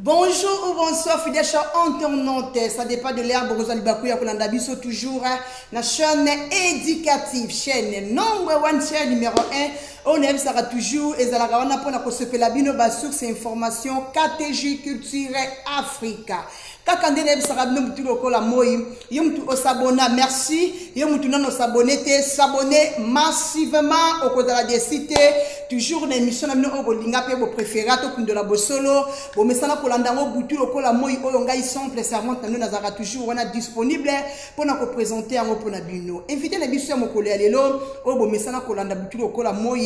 Bonjour ou bonsoir, fidèles chers internautes. Ça dépend de l'herbe. Rosalibakouya Kolandabiso, toujours la chaîne éducative, chaîne number one, chaîne numéro 1. On aime ça toujours. Et ça la pour se faire la bino sur ces informations KTG Culture Africa. Kakande ne sera nous tout le cola moi yum tout s'abonner merci yum tout non s'abonner s'abonner massivement au côté de la cité toujours une émission na mino olinga pe bo préféré to kundo la bosolo bo mesana kolanda ngo butu le cola moi oyo ngai simple servante na nazara toujours on a disponible pour na ko présenter ngo pour na bino invité na biso mo kolé lelo o bo mesana kolanda butu le cola moi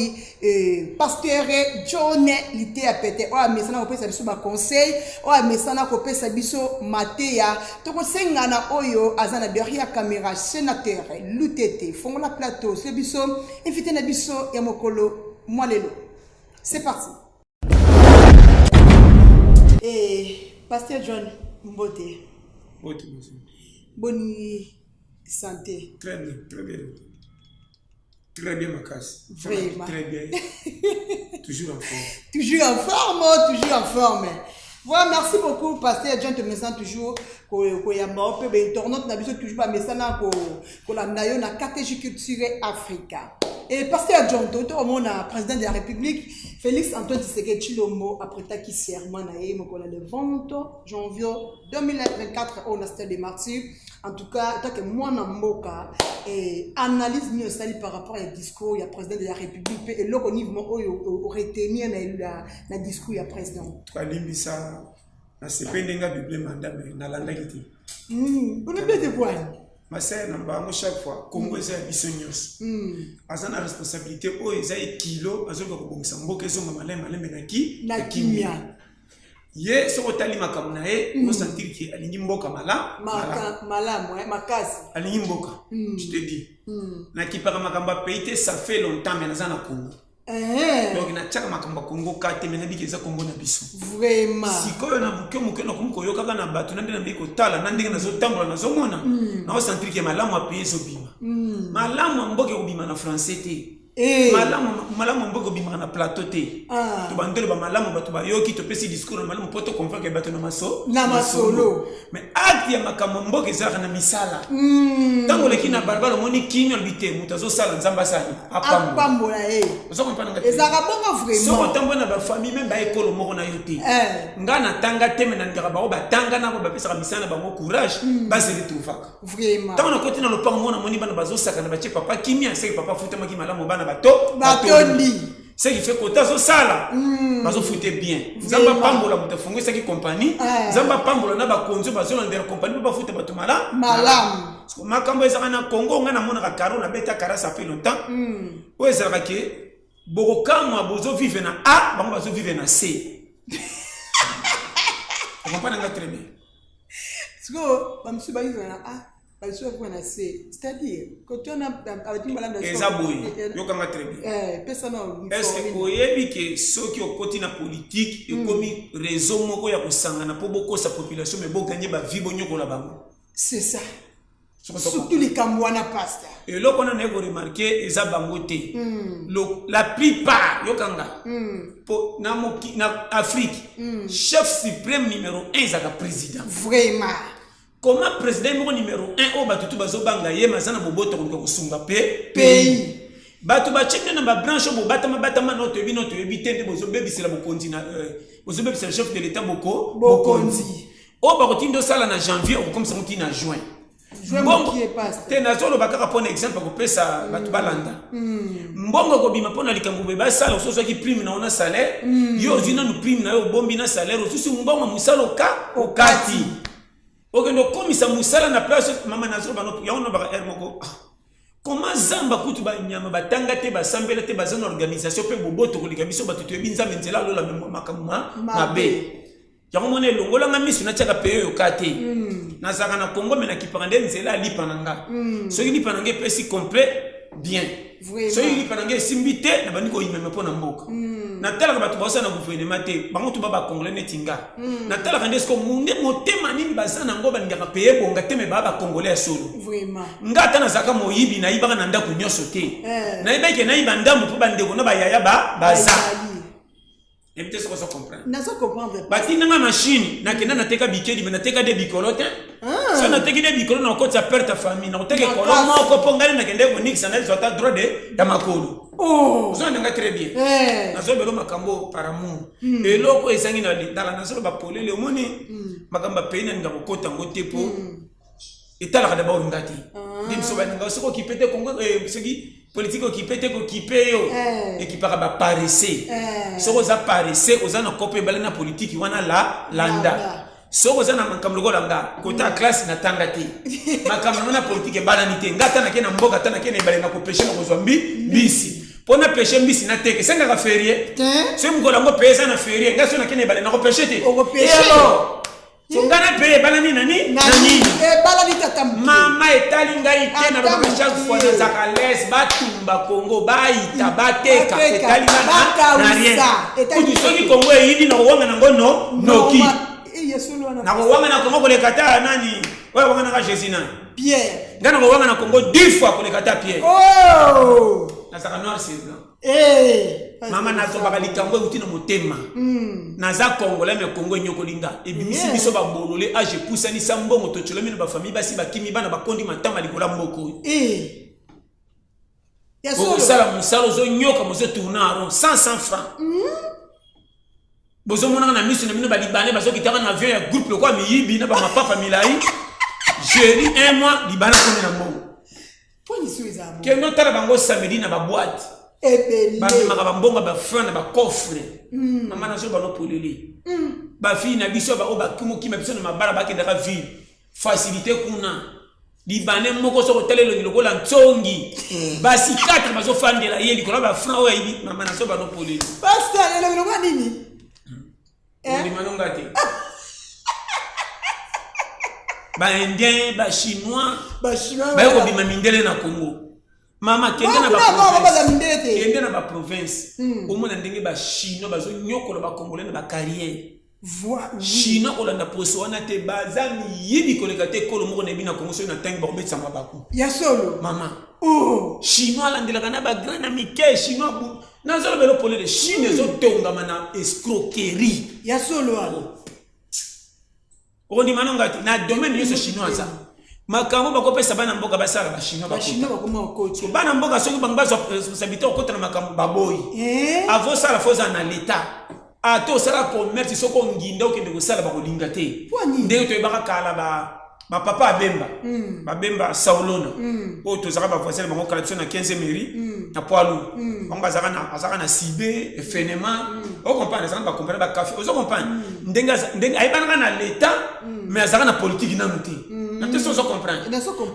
pasteur John lité a pété o mesana ko pesa biso ba conseil o mesana ko pesa biso Matéa, toko sengana oyo azana derrière caméra sénateur l'UTT font la plateau c'est biso invité na biso ya mokolo moi lelo c'est parti. Et pasteur John Mbote bonne santé. Très bien, très bien. Très bien, ma casse. Vraiment. Très bien. Toujours en forme. Toujours en forme, toujours en forme. Voilà, merci beaucoup, pasteur John, te messant toujours que y a un peu de tournante, n'a toujours pas messant que la naïo na KTG Culture Africa. Et pasteur John, tu es président de la République, Félix Antoine Tshisekedi Tshilombo, après ta qui serment naïe, le 20 janvier 2024 au Nastel des Martyrs. En tout cas, tant que moi, Namboka, analyse mieux ça par rapport au discours, il y a président de la République, et là, au niveau où retenir le discours, il y a président. Limbisa, na sependenga bible mandat mais na landa kiti. On est bien de quoi? Ma sœur n'a chaque fois Congo est bisognos. Azana responsabilité o ezai kilo azoka kobongisa mboka zo malema na ki na kimia. Ye soko tali makamuna e mo sentir ki alingi mboka makasi alingi mboka je te dis na ki para makamba peite ça fait longtemps mais nazana Congo donc na tchaka makamba Congo kate mais na bikeza Congo na biso vraiment sikoyo na muke na kumko yoka kana batu na ndena mbiko tala na ndenge nazo tambola nazo mona na o sentir ki malamu apaye zo bima malamu mboke obima na français te malamu mboko bimaka na plateau te to bandelo ba malamu bato ba yoki to pesi discours na malamu poto convaincre que bato na masolo mais acte ya makambo mboka ezaka na misala tango leki na barbara moni kinyo bité mutazo sala nzamba sali apambola ozo comprendre ngati ezaka bongo vraiment so tambo na ba famille même ba ekolo moko na yote ngana tanga teme na ndira ba tanga na ko ba pesa misala ba mo courage ba se retrouvaka vraiment tango na côté na lopango mona moni bana bazo saka na ba che papa kimia c'est papa futa maki malamu bana bato c'est qui fait que tazo sala bazo fouté bien zamba pambola muta fungo ça qui compagnie zamba pambola na ba konzo bazo na compagnie ba fouté bato malamu parce que makambo ezaka na Congo ngana mona ka karo na beta kara ça fait longtemps o ezaka ke bokokamwa bozo vivre na A bango bazo vivre na C on comprend nga très bien parce que ba monsieur ba vivre na A. C'est-à-dire, quand on a avec une malade de très bien. Est-ce que vous voyez que ceux qui ont côté la politique et comme raison moko ya kosangana pour beaucoup sa population mais bon gagner ba vie bonyo ko la bango. C'est ça. Surtout les Cambouana pasta. Et là on a remarqué eza bangoté. La plupart yokanga pour na Afrique chef suprême numéro 1 zaka président. Vraiment. Comment président numéro 1 au batutu bazobanga ye mazana boboto ko kusunga pays batu ba chekne na ba branche bo batama noto ebite nde bozobebisela bokonzi na bozobebisela chef de l'état bokonzi o ba kotindo sala na janvier o comme ça muti na juin bon qui est passé tenazolo bakaka pona exemple ko pesa batu balanda mbongo ko bima pona likambo be ba sala so ki prime na ona salaire yo zina no prime na yo bombi na salaire o susu mbongo musalo ka okati. Ok, donc comme ça musala na place mama nazo bano ya ono ba moko comment zamba kutu ba nyama batanga te ba sambela te ba zone organisation pe boboto ko likabiso batutu ebinza menzela lola makamuma mabe ya mona longola nga misu na chaka pe yo kate na zaka na Congo mena kipande nzela lipa nanga so lipa nanga pesi complet bien so lipa nanga simbite na bandiko yimeme pona mboka na tala ka batu basa na gouvernement te bango tu baba congolais netinga na tala ka ndesko munde motema nini bazana ngo bandika paye bonga te me baba congolais solo vraiment ngata na zaka moyibi na ibaka na ndako nyoso te na ibeke na ibanda mu po bandeko na bayaya bazali éviter ce qu'on se comprend. Nazo comprendre. Bati nanga machine na kenda na teka bikedi mais na teka de bikolote. Ça na teka de bikolo na ko ta perte ta famille na teka koloma ko pongale na kende ko nix na zota droit de ya makolo. Oh, ça nga très bien. Nazo belo makambo par amour. Et loko esangi na dans nazo ba polele omoni makamba peina ngako kota ngote po. Etala kada ba ngati. Dim so ba nga soko ki pete kongo seki politique qui peut être occupé et qui para ba paresser soko za paresser oza na kopé bala na politique wana la landa soko za na makamlo go langa kota classe na tangati makamlo na politique bala nité ngata na kena mboka tana kena bala na ko pêcher na ko zombi bisi pona pêcher bisi na teke senga ka ferie so mgola ngo pesa na ferie ngaso na kena bala na ko pêcher te Songana pere balani nani nani balani tatam mama etali ngai te na ba chaque fois na zakales batumba Congo baita bateka etali na rien kutu soki Congo yindi na wanga na ngono noki na wanga na Congo kole kata nani wewe wanga na Jesina Pierre ngana wanga na Congo 10 fois kole kata Pierre na saka noir c'est blanc mama nazo bakali kambo uti na motema naza congolais mais Congo nyoko linga et bimisi biso ba bolole age poussa ni sambongo to tcholemi na ba famille basi bakimi bana bakondi matamba likola mboko ya solo sala musalo zo nyoka mozo tourna rond 100 francs bozo mona na miso na mino ba libanais bazo kitaka na avion ya groupe le quoi miyibi na ba mapapa milai j'ai 1 mois libana kondi na mbongo poni suiza mo kengo tala bango samedi na ba boîte bamemaka bambongo bafin na bacoffre mama nazo banopolele bafille na biso bao bakimokima biso na mabala bakendaka ville facilité kuna libane moko soko talelongi lokola ntsongi basi 4 bazofandela ye likolo bafran oyo ayibi mama nazo banopolele pasteur elongi lokwa nini olimanonga te baindien bachinois bayokobima mindele na Congo mama kende na ba province omona ndenge ba chinois bazo nyokola ba congolais na ba carrière chinois olanda poso wana te bazami yibi koleka te kolo moko na bina Congo so na tangi ba obetsa mabaku ya solo mama chinois landelaka na ba grand na mike chinois bu nazolo belo polé de Chine zo tongama na escroquerie ya solo alo ondi manonga te na domaine yeso chinois za makambo bakopesa bana mboka basala ba chinois bakoma okochi bana mboka soki bango bazo responsabilité okota na makambo baboyi avo sala foza na l'état ato sala commerce soko nginda okende ko sala bakolinga te ndenge to ebaka kala ba papa abemba babemba saulona o to zaka ba voisin bango kala na 15e mairie na poilu bango bazaka na cibe efenema o comprendre zaka ba comprendre ba café o comprendre ndenge ay bana na l'état mais azaka na politique na muti na te so comprendre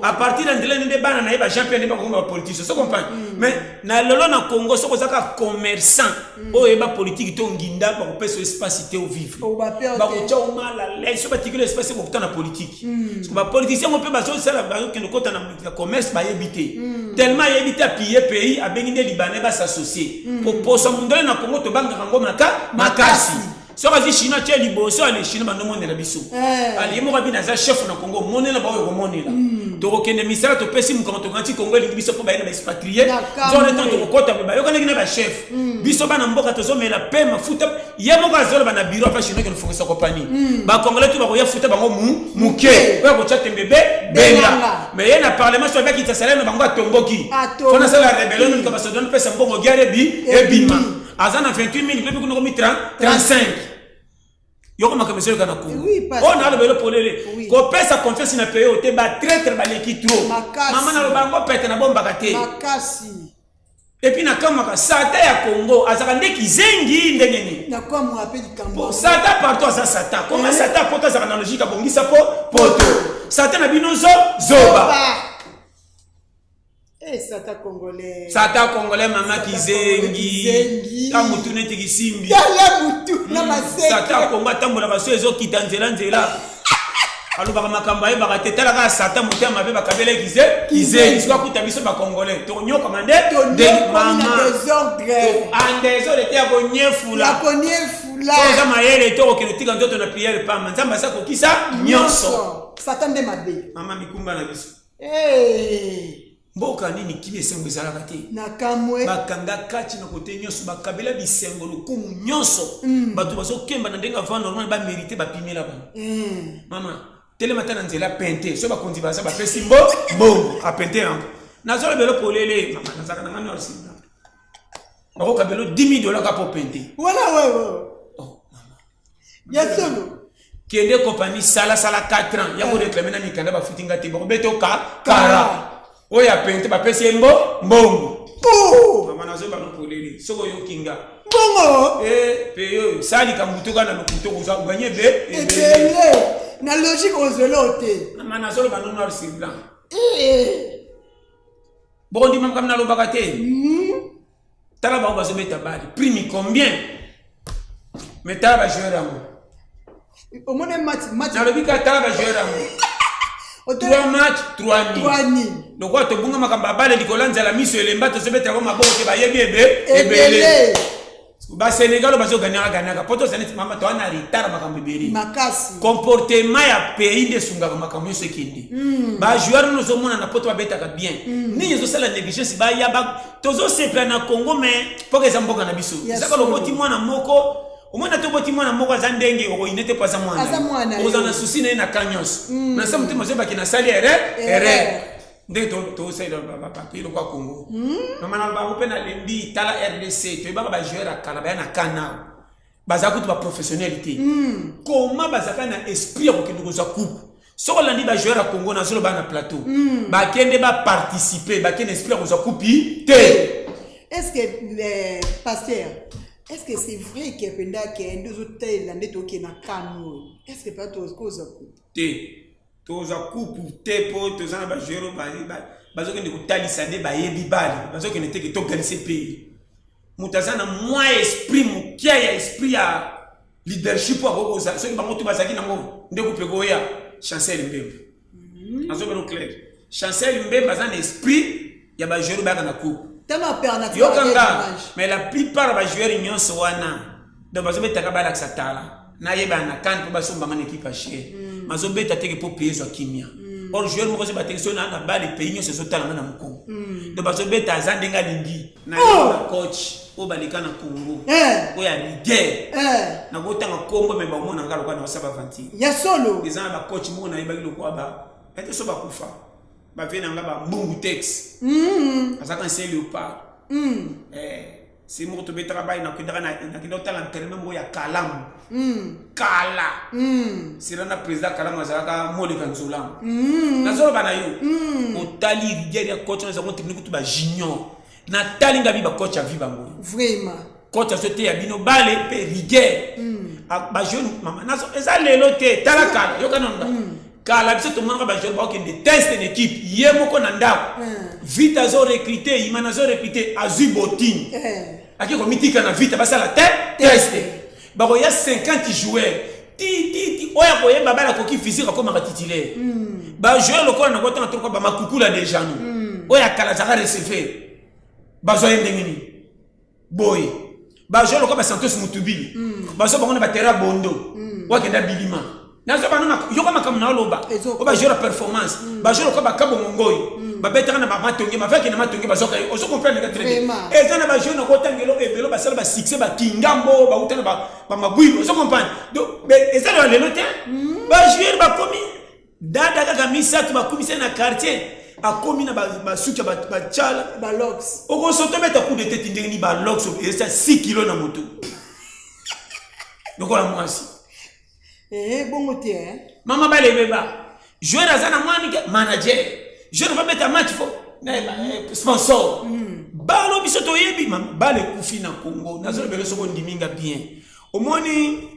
à partir de l'année de bana na ba champion ba ko politique so comprendre mais na lelo na Congo so zaka commerçant o eba politique to nginda ba ko pesa espace te au vivre ba ko tcha o mala les so ba tikile espace ko na politique parce que ba politicien on peut ba so sala ba ko kota na commerce ba yebité tellement yebité piller pays a bengi de libanais ba s'associer pour poso mundele na Congo to banga ngoma makasi so kazi chinois tie liboso ale chinois bando monela biso ali mo kabi na za chef na Congo monela ba yo monela to okende misala to pesi mu to ngati Congo li biso ko ba ina ba expatrié zo le temps to kota ba yo kana kina ba chef biso bana mboka to zo mela pe mafuta ye mo ka zo ba na bureau pa chinois ke fokisa compagnie ba congolais to ba ko ya futa bango muke ba ko chatte bébé benga mais ye na parlement so ba ki tsala na bango atomboki fona sala rebellion ko ba so don pesa mbongo giare bi ebima azana 28 000 pepe kuno komi 35 yoko makameselo kana ko on a le belo polele ko pesa confiance na paye ote ba traître ba leki trop mama na lo bango pete na bomba kate makasi et puis na kama sata ya Congo azaka ndeki zengi ndenge ni na kwa mu appel kambo sata partout za sata comme sata poto za na logique bongisa poto sata na binozo zoba Sata congolais mama kizengi ta mutu neti kisimbi ya mutu na maseke sata kongo tambola baso ezo kita nzela alo baka makamba ye baka tetala ka sata mutu mabe bakabele kizengi siko kuta biso ba congolais to nyoka mande de mama désordre andezole te ko nyefula toza mayele to ko tika ndoto na prière pa nzamba sa ko kisa nyonso sata nde mabe mama mikumba na biso mboka nini kibi esengo ezalaka te na kamwe bakanga kati na kote nyonso bakabela bisengo lokumu nyonso bato bazokemba na ndenge avant normal bamérite bapimela bango mama telema ta na nzela pente so bakonzi baza bapesi mbongo apente yango nazolobela polele mama nazaka na ngani orsinda bakokabelo $10,000 ka po pente wala wewe oh mama ya solo kende compagnie sala 4 ans ya ko réclamer na mikanda bafutinga te bako beto kara oya pente bapesi mbongo mama nazoba no polele soko yo kinga bongo peyo sali kambutoka na lokuto kuza gagner ebele na logique ozelote mama nazoloba no noir sur blanc bondi mam kam na lobaka te tala ba bazobeta bali prix combien mais tala ba joueur amour au moins match na lobika tala ba joueur amour 3 matchs 3 donc quoi to bunga makamba bale likolanza la miso elemba to sebeta ko maboko ke ba yebi ebele ba Sénégal bazo gagner poto zanet mama to ana retard makambo beri makasi comportement ya pays de sunga makambo yo sekindi ba joueur nous zo mona na poto ba beta ka bien ni zo sala négligence ba ya ba tozo se plana Congo mais pour que mboka na biso saka lo boti mwana moko omona to boti mwana moko za ndenge o inete pas za mwana ozana souci na kanyos na sa mtima zo ba kina sali erreur ndenge to sala ba papier kwa Congo mama na ba opena lembi tala RDC to ba joueur akala ba na kana baza kutu ba professionnalité comment bazaka na esprit ko kinduko za coupe soko landi ba joueur a Congo na zolo ba na plateau ba kende ba participer ba kende esprit ko za coupe te est-ce que pasteur est-ce que c'est vrai que penda que deux hôtels là ndeto ke na kano est-ce que pas tous cause te toza coupe te po toza ba joueur bazo kende ko talisa de ba yebi bali bazo kende te ke to gagner pays mutazana moi esprit mukia ya esprit ya leadership ko za so ba moto bazaki nango ndeko peko ya Chancel Mbembe azo beno clair Chancel Mbembe bazana esprit ya ba joueur ba na coupe yokanga mais la plupart ba joueurs nyonso wana donc bazo beta ka bala satala na yeba na kan po baso mbanga équipe a chier mazo beta teke po peso kimia or joueur mo ko se batection na bali pays nyonso so tala na mukongo donc bazo beta zandenga lingi na yeba coach o balika na Congo o ya ligue na botanga kombo me ba mona ngalo kwa na saba vanti ya solo ezana ba coach mo na yeba kiloko ba ete so ba kufa ba vena ngaba mbungu tex asaka c'est léopard c'est mo to betra ba ina kidara na kidota la terme mo ya kalam kala sirana président kalam azaka mo le kanzulam na zolo bana yo otali rivière coach na zako technique to ba junior na tali ngabi ba coach a viba ngo vraiment coach a sauté ya bino bale pe rigueur ba jeune mama nazo ezalelo te tala kala yo kanonda kala biso to manga ba joueur ba okende test en équipe yemoko na ndako vite azo recruter imana azo recruter azubotin akiko mitika na vite basala test ba ko ya 50 joueurs ti oya ko yeba bala ko ki physique comme un titulaire ba joueur lokona na kota na toko ba makukula déjà nous oya kala zaka recevoir ba zo yendengini boy ba joueur lokona ba Santos Mutubili ba so bango na batera bondo wakenda bilima nazo banona yoka makamna loba oba joueur performance ba joueur ko ba kabo ngoi ba betaka na ba matonge ba vaki na matonge ba zoka ozo comprendre nga très bien et ça na ba joueur na ko tangelo ebelo ba sala ba succès ba kingambo ba utana ba mabwilo ozo comprendre donc et ça dans le lotin ba joueur ba komi dada kaka misatu ba komisa na quartier a komi na ba suka ba chala ba lox oko soto beta coup de tête ndeni ba lox et ça 6 kg na moto donc on a mwasi bon côté mama bale beba joueur azana mwani manager je ne vais pas mettre un match sponsor balo biso to yebi mam bale kufi na Congo nazolo belo soko ndiminga bien au moni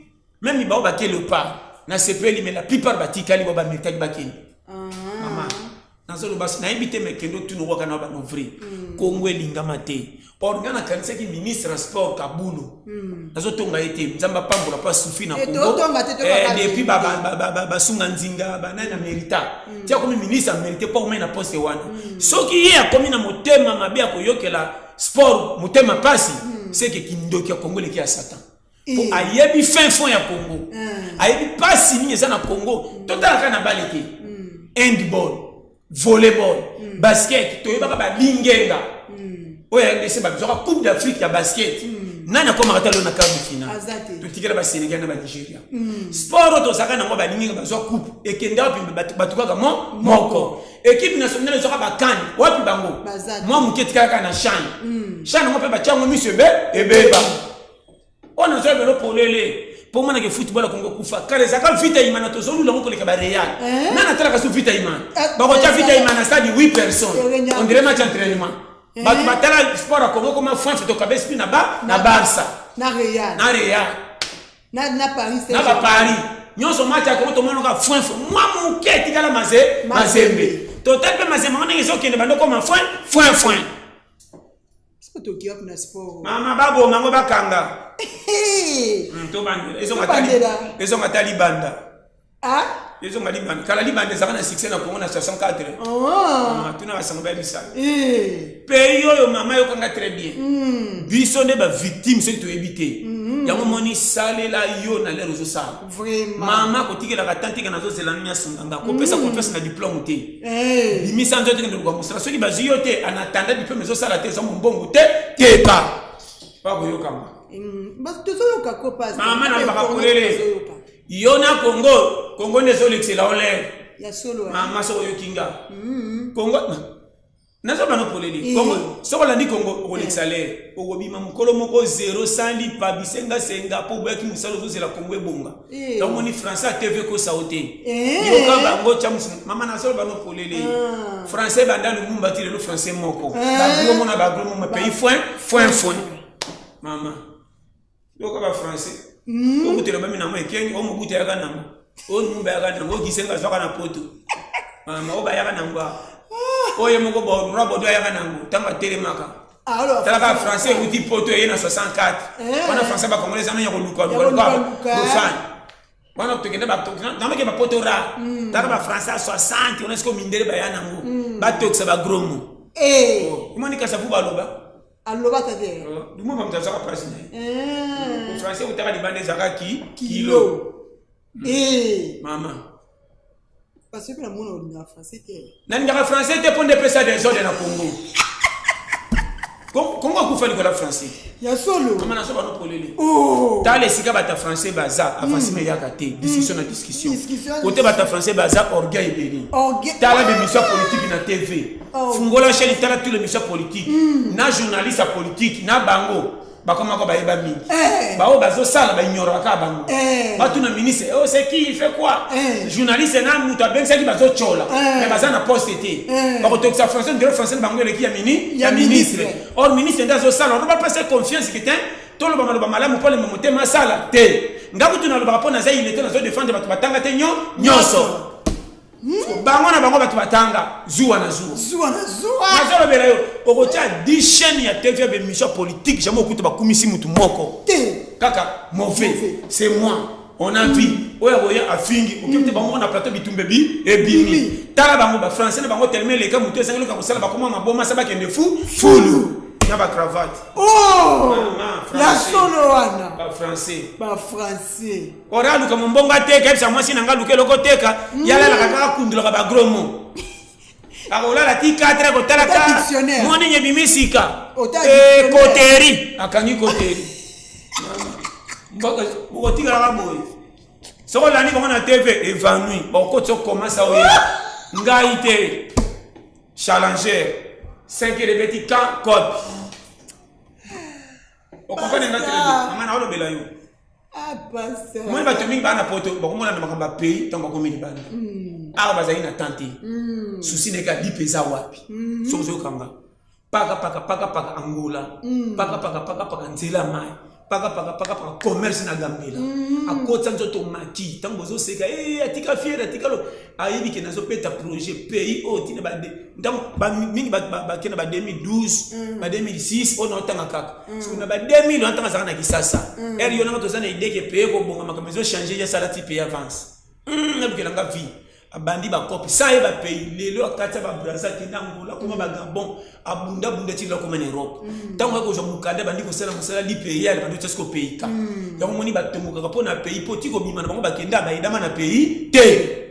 même ba ba ke le pas na sepeli mais la plupart batikali ba metaki bakini mama nazolo bas na invité me kendo tuno waka na ba no vrai Congo elinga mate or ngana kanisa ki ministre sport Kabulu nazo tonga ete nzamba pambola pa sufi na Congo depuis ba sunga nzinga ba na merita tia comme ministre mérité pas au na poste wana soki ye akomi na motema mabe akoyokela sport motema pasi c'est que kindoki ya Congo le ki ya Satan pour ayebi fin fond ya Congo ayebi pasi ni eza na Congo totala kana baleke handball volleyball basket toyebaka balingenga oyo ayebese bazwaka coupe d'Afrique ya basket nani akomaka talo na quart de finale totikela basénégal na banigeria sport oyo tozalaka nango balingenga bazwa coupe ekende wapi batukaka moko équipe nationale ezwaka bakani wapi bango mwa moke etikalaka na chane chane yango mpe batiango miso ebeba oyo nazwa belo polele pour moi que football Congo kufa car ezaka vita imana tozolula ngo koleka ba Real nana talaka su vita imana bako tia vita imana stade 8 personnes on dirait match entraînement batu batala sport à Congo comme France to kabespi na Barça na Real na Paris na Paris nyonso match à Congo to mona ka France moi mon keti kala mazembe total pe mazembe ngone ngezo kende bando comme foin est-ce que tu kiop na sport mama babo mango bakanga to bande ezo matali banda ezo mali banda kala libanda zakana succès na Congo na 64 tuna basanga bisa pays yo mama yo kanga très bien biso ne ba victime c'est to éviter yango moni salela yo na les réseaux ça vraiment mama kotikela ka tante kana zo zelania sunganga ko pesa confiance na diplôme te limisa nzote ngendo kwa musala soki baziyo te anatanda diplôme zo sala te zo mbongo te pas ko yo kama mama na bakakolele yo na Congo nezo l'excellent ole ya solo mama so yo kinga Congo nazo bana polele Congo so ko landi Congo ko l'excellent okobima mukolo moko 0 sali pa bisenga senga po baki musalo zo zela Congo ebonga donc moni français TV ko saoté yo ka bango cha mama na so bana polele français banda lumumba tire le français moko ba glo mona ba glo mo pays foin mama yo ka ba français o mutelo bami na mo ekengi o mubuti yaka nango o numba yaka nango gisenga zwaka na poto mama o ba yaka nango o ye moko bo robo do yaka nango tanga telemaka alors tala français uti poto ye na 64 wana français ba congolais ana yako luka profane wana tokende ba dans ke ba poto ra tala ba français 60 on est comme mindele ba yana nango ba toksa ba gromo imoni ka safu ba loba aloba tade du moment que ça va passer le français ou t'as des zaka kilo maman parce que la monde na français te nani ngaka français te pondé pesa des ordres na Congo ku fali ko la français ya solo maman na so ba no polele ta les sika bata français baza avance me ya kate discussion côté bata français baza orgueil beli ta la émission politique na TV fungola chaîne tala tous les émissions politiques na journaliste politique na bango bakoma ko bayeba mingi bao bazo sala ba ignora ka bango batu na ministre c'est qui il fait quoi journaliste na muta ben c'est qui bazo chola mais baza na poste té bako to ça français de français bango le qui ya ministre or ministre ndazo sala on va passer confiance que tin to lo ba malamu pour le moté masala té ngakutu na lo ba pona za il était dans défendre batu batanga te nyonso bango na bango batu batanga zuwa na zolo bela yo okotia 10 chaînes ya TV be mission politique jamais okuta bakumisi mutu moko kaka mauvais c'est moi on a vu oya boya afingi okite bango na plateau bitumbe ebimi tala bango ba français na bango tellement les ka mutu esengelo ka kosala bakoma maboma sa bakende fulu na ba cravate la solo wana ba français ora luka mbonga teka ebisa mwasi nanga luke loko teka yala la kaka kundula ba gromo akola la ti 4 ko talaka moni nye bimisika koteri akangi koteri mbaka otika la boy soko lani ko na TV évanoui ba ko tso commence a oya ngai te challenger 5 rebeti kan code o compagnie na télé mama na olobela yo passa moi ba tomingi ba na poto ba ko mona na makamba pays tango ko mini bana bazali na tante souci ne ka lipeza wapi sozo kanga paka Angola paka nzela mai paka commerce na Gambela akota nzoto maki tango zo seka atika fiera atika lo ayibi ke nazo peta projet pays oti na bande ndam ba mingi ba kena ba 2012 ba 2006 on otanga kaka so na ba 2000 on tanga zaka na kisasa yo na to zana idée ke pays ko bonga makamezo changer ya sala ti pays avance na bukelanga vie abandi ba copie ça et ba pays lelo akata ba Brazza ki Angola kuma ba Gabon abunda ti la comme en Europe tango ko zo mukanda bandi ko sala li pays ya bandi tsesko pays ka ya moni ba temuka ka pona pays poti ko bima na bango ba kenda ba idama na pays te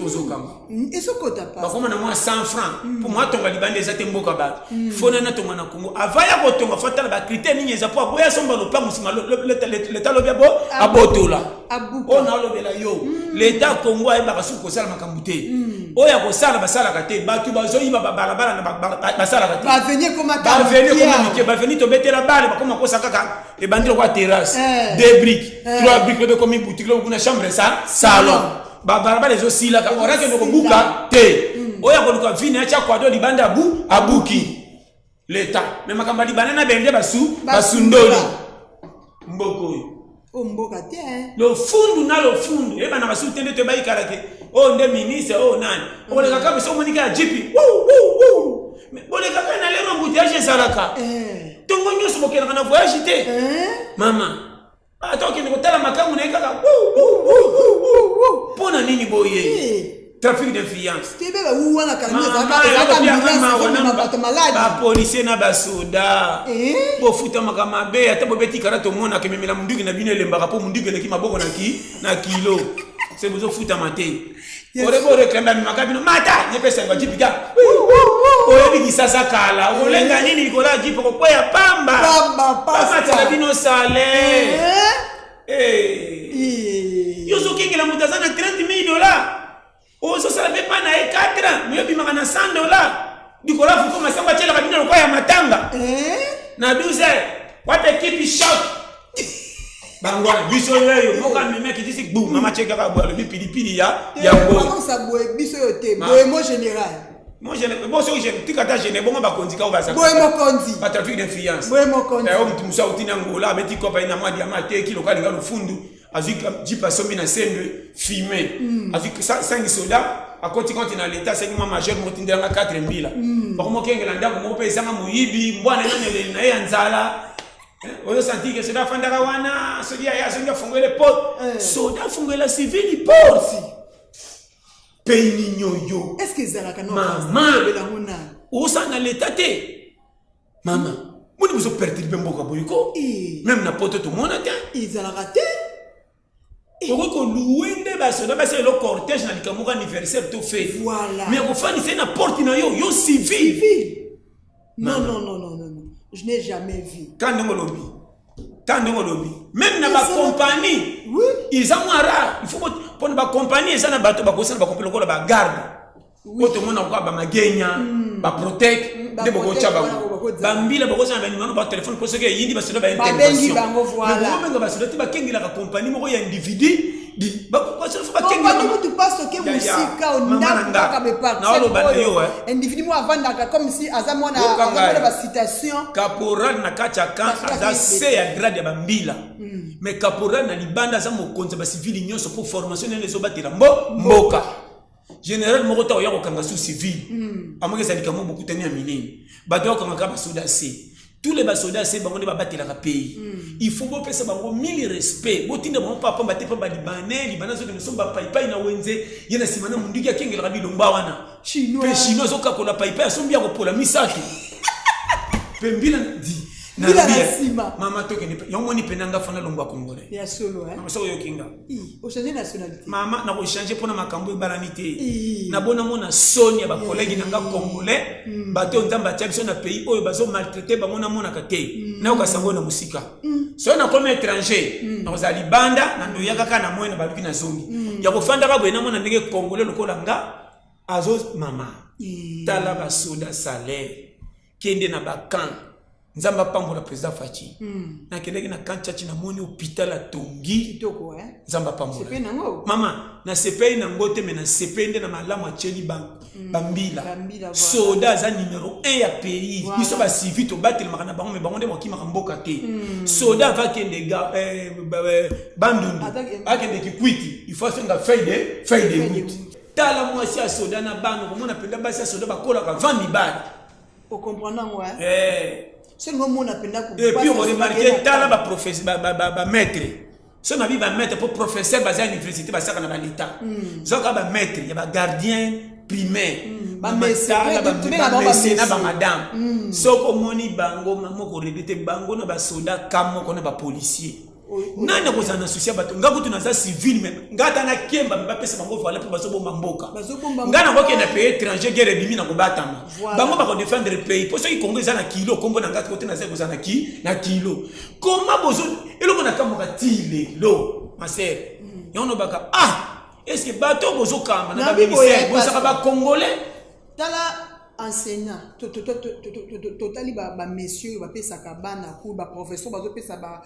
sozo kamba et ce côté pas bakoma na moi 100 francs pour moi tonga libande ezate mboka ba fona na tonga na Congo avaya ko tonga fatala ba critère ni eza po boya somba lo pa musima l'état lo biabo abotola on a lo bela yo l'état Congo ay ba su ko sala makambute oya ko sala basala kate ba tu bazo yiba balabala na basala kate ba venir comme ba venir to betela bale ba koma ko sakaka e bandiro kwa terrasse 2 briques 3 briques le comme boutique lo kuna chambre ça salon barabara les aussi là quand on a que nous buka te oya ko luka vini acha kwa do libanda abuki l'état mais makamba libana na bende basundoli mboko o mboka te lo fundu e bana basu tende te bayi karake o nde ministre o nani o le kaka biso monika jipi mais bo le kaka na lero mbutiage salaka tongo nyoso bokela na voyage te mama attends que nous tala makamu na kaka pona nini boye trafic d'influence tebe uwa na kanisa ba policier na ba soda bo futa makama be ata bo beti karato mona ke memela munduki na bino lembaka po munduki leki maboko na kilo c'est besoin futa maté ore kamba makabino mata nyepesa ngo jipika oyebi kisasa kala olenga nini kola jipo ko ya pamba mata bino sale yoso kingela mutazana $30,000 oso sala pe pana e 4 muyebi makana $100 dikola fuko masamba chela kabino ko ya matanga na 12 what a keep shot bangwa biso yeyo moka meme ki disi bu mama cheka ka bwa le pilipili ya boy comment ça boy biso yote boy mo général moi je tikata gene bongo bakondika o basa boy mo kondi ba trafic d'influence boy mo kondi o mtu musa utina ngola beti kopa ina mwa diamante ki lokali ngalo fundu azika jipa sombi na sende filmé azika 5 soldats à côté quand il a l'état c'est moi majeur motinde nga 4 mbila bako kengela ndako mo pesa nga muyibi mbwana nane na yanzala oyo senti que soda fandaka wana sodia ya songa fungwele porte soda fungwela civil porte pays nyoyo est-ce que zalaka no mama osanga l'état te mama moni bozo perturber mboka boyiko même na poto to mona te izalaka te ko luwende ba soda ba c'est le cortège na likamuka anniversaire to fait voilà mais ko fani c'est na porte na yo civil non je n'ai jamais vu. Quand on lobby, même dans la compagnie, ils ont un rare. Il faut pour la compagnie, ils ont un bateau, ils ont un garde. Tout le monde a encore un gagna, un protect, des bocaux chababou. Bambila bocaux a un numéro par téléphone pour ce qui est indi parce que là, intervention. Le moment où ça doit être qu'il y a la compagnie, il y a un individu. Tu passes au Musika au individu comme si Azamona a citation caporal na kachaka aza se ya grade ya bambila mais caporal na libanda za mokonza ba civil nyonso pour formation les obatela mboka général mokota oya ko kanga sous civil amoke salika mo bokutani ya minene bato ko kanga ba soda se tous les soldats c'est bango ba batela ka pays il faut bo pesa bango 1000 respect botinda bango papa mbate pa libanais zo que nous sommes ba paipai na wenze yena simana munduki akengela ka bilomba wana chinois zo ka kola paipai asombi ya ko pola misaki pembila di mama toke ni yongo ni penanga fana longwa congolais ya solo mama so yo kinga o changer nationalité mama na ko changer pona makambo balanité na bona mona sonia ba collègue nanga congolais bato nzamba tchabiso na pays oyo bazo maltraiter ba mona kate na ko sango na musika so na comme étranger na ozali banda na ndo yaka kana moyo na baluki na zongi ya ko fanda ka bwena mona ndenge congolais lokola nga azo mama tala ba soda salaire kende na ba camp nzamba pambola président Fachi na keleki na kanchachi na moni hôpital atongi kitoko nzamba pambola sepe nango mama na sepe na ngote me na sepende na malamu acheli bambila soda za numéro 1 ya pays biso ba civil to battle makana bango me bango nde mokima mboka te soda va kende ga bandundu akende kikwiti il faut senga feuille de route tala mwasi ya soda na bano komona penda basi ya soda bakola ka 20 balles o comprendre ngo c'est le moment on appelle et puis on remarque tala ba professeur ba maître so na bi ba maître pour professeur basé à l'université ba saka na ba l'état zoka ba maître ya ba gardien primaire ba mesala ba madame so ko moni bango mamo ko rebete bango na ba soldat kamo ko na ba policier nani akozana souci bato ngako tunaza civil même ngata na kemba mbapesa bango voilà pour baso bomba mboka ngana ko kenda pays étranger guerre bimi na kobatama bango ba ko défendre le pays pour ceux qui Congo za na kilo kombo na ngata côté na za kozana na kilo comment bozo eloko na kamoka tile lo ma sœur yono baka est-ce que bato bozo kamba na ba ministère bozo ba congolais tala enseignant totali ba messieurs ba pesa kabana ku ba professeur bazo pesa ba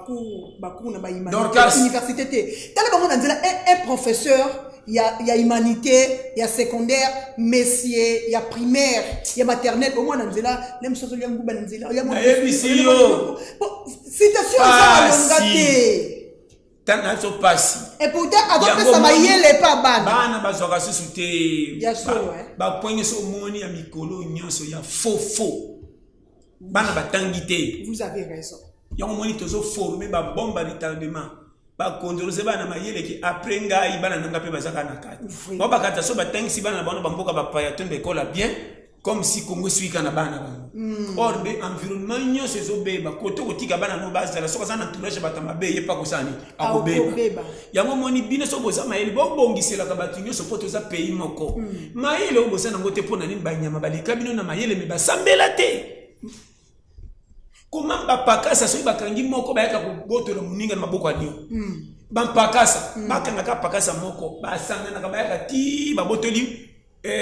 cours na ba université te tala ba mona nzela un professeur ya humanité ya secondaire messier ya primaire ya maternelle au moins nzela lem soso ya nguba nzela ya mo citation ça longate tana so pasi et pourtant avant ça mayele pas bana bazoka susute ya so ba poigné so moni ya mikolo nyonso ya faux bana batangité vous avez raison ya moni tozo former ba bomba retardement ba contrôler bana mayele ki après ngai bana nanga pe bazaka na kati mo bakata so batangisi bana bana bamboka ba paya tombe kola bien comme si Congo suika na bana bana or de environnement nyonso ezobeba koto kotika bana no bazala soka sana entourage batama be yepa kosani akobeba yango moni bino so boza mayele bo bongisela ka batu nyonso poto za pays moko mayele oboza nango te pona nini banyama balika bino na mayele me basambela te comment bapakasa so bakangi moko bayaka kobotola muninga na maboko adio bampakasa bakanga ka pakasa moko basanga na bayaka ti babotoli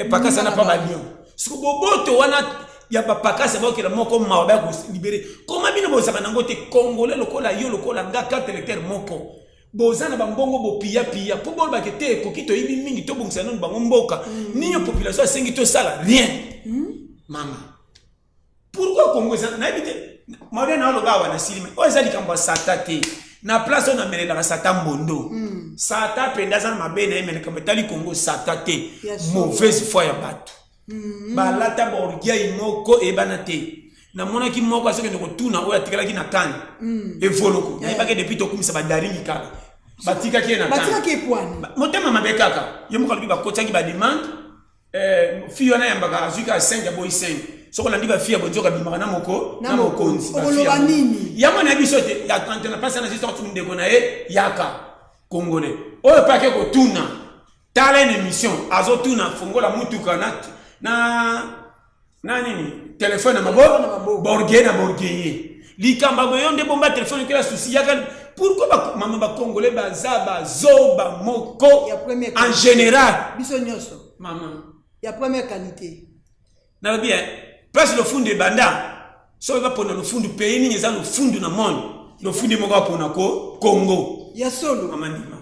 pakasa na pa badio siko boboto wana ya bapakasa ba okela moko mawa ba ko libérer comment bino bozaka nango te congolais lokola yo lokola nga carte électeur moko bozana bambongo bo pia po bol ba kete ko kito yibi mingi to bongisa non bango mboka ninyo population asengi to sala rien mama pourquoi Congo ça na ebite modena lo gawa na silime o ezali kamba satate na place on amele la sata mbondo sata penda za mabena emele kamba tali Congo satate mauvaise foi ya bato balata borgia imoko ebanate na mona ki moko asoke ndoko tuna oya tikala ki na kani evoloko na ibake depuis to kumisa badaringi kala batika ki na kani batika ki pwani motema mabekaka yemuka libi bakota ki ba demande fiyo na yambaka azuka 5 ya boy 5 soko landi ba fiya bonjoka bimaka na mokonzi oloba nini yamo na biso te ya tante na pasa na histoire tu ndeko na yaka congolais oyo pake ko tuna tala une émission azo tuna fongola mutuka na nini téléphone na mabo borgé na borgé likamba boyonde bomba téléphone que la souci yaka pourquoi mama ba congolais bazaba zoba moko en général biso nyoso maman ya première qualité na bien parce le fond de banda so va pour le fond du pays ni za le fond na monde le fond de moko pona ko Congo ya solo maman ndima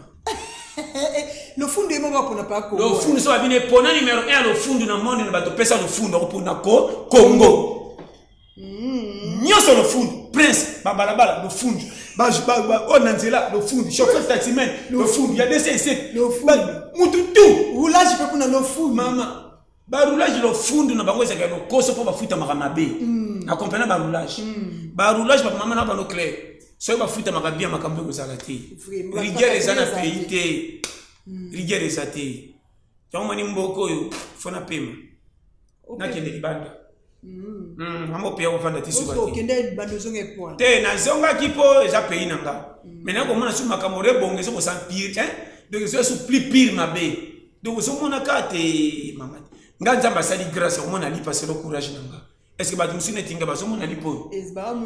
le fond de moko pona pa Congo le fond so abine pona numéro 1 le fond na monde na bato pesa le fond pona ko Congo nyoso le fond prince babalabala le fond onanzela le fond chauffeur taximan le fond il y a des essais le fond mutu tout roulage pe kuna le fond maman ba roulage le fond na bango ezaka no koso po bafuta makamabe na comprendre ba roulage ba mama na ba no clair so ba futa makabia makambo ko zakati rigueur ezana pays te rigueur ezate donc mani mboko yo fona pema na kende libanda amo pia ko fanda tisu bati kende bando zonge point te na zonga kipo eza pays nanga maintenant ko mona su makambo rebonge so ko sans pire donc so su plus pire mabe donc so mona kate mama nganja basali grâce au mona li passer le courage nanga est-ce que ba tumsine tinga bazo mona lipo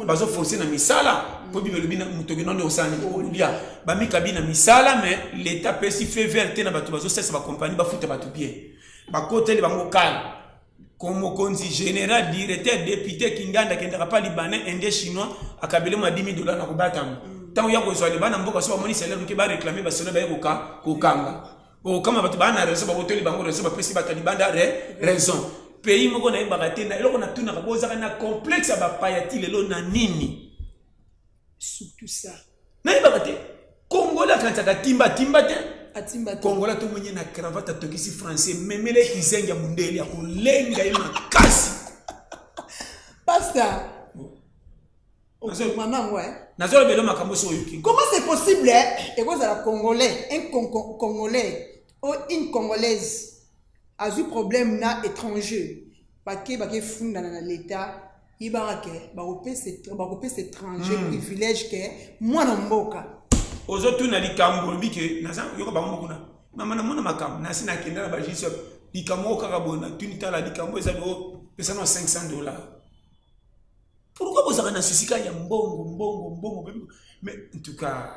bazo forcer na misala po bibelo bina mutoki nondo osani ko lia ba mikabi na misala mais l'état pesi fait verte na bato bazo cesse ba compagnie ba futa bato bien ba côté le bango kala comme konzi général directeur député kinganda kendaka pa libanais indien chinois akabele ma $10,000 na kobatama tant ya ko swali bana mboka so moni salaire ke ba réclamer ba solo ba ko kanga o kama bato bana raison ba hôtel bango raison ba pesi ba talibanda raison pays moko na yebaka te na eloko na tuna kabozaka na complexe ya bapayati lelo na nini surtout ça na yebaka te congolais akansaka timba te atimba congolais to mwenye na cravate atokisi français memele kizengi ya mundeli ya kulenga ye makasi pasta nazolo belo makambo so yoki comment c'est possible et quoi ça congolais un congolais ou une congolaise a eu problème na étranger parce que funda na l'état Ibarake, bakopesa étranger privilège que moi na mboka. Ozotu na likambo bike na yoka bango kuna. Mama na mona makam na sina kenda na bajisi likambo kaka bona tunita la likambo eza do pesa no $500. Pourquoi vous avez un souci quand il y a mbongo mais en tout cas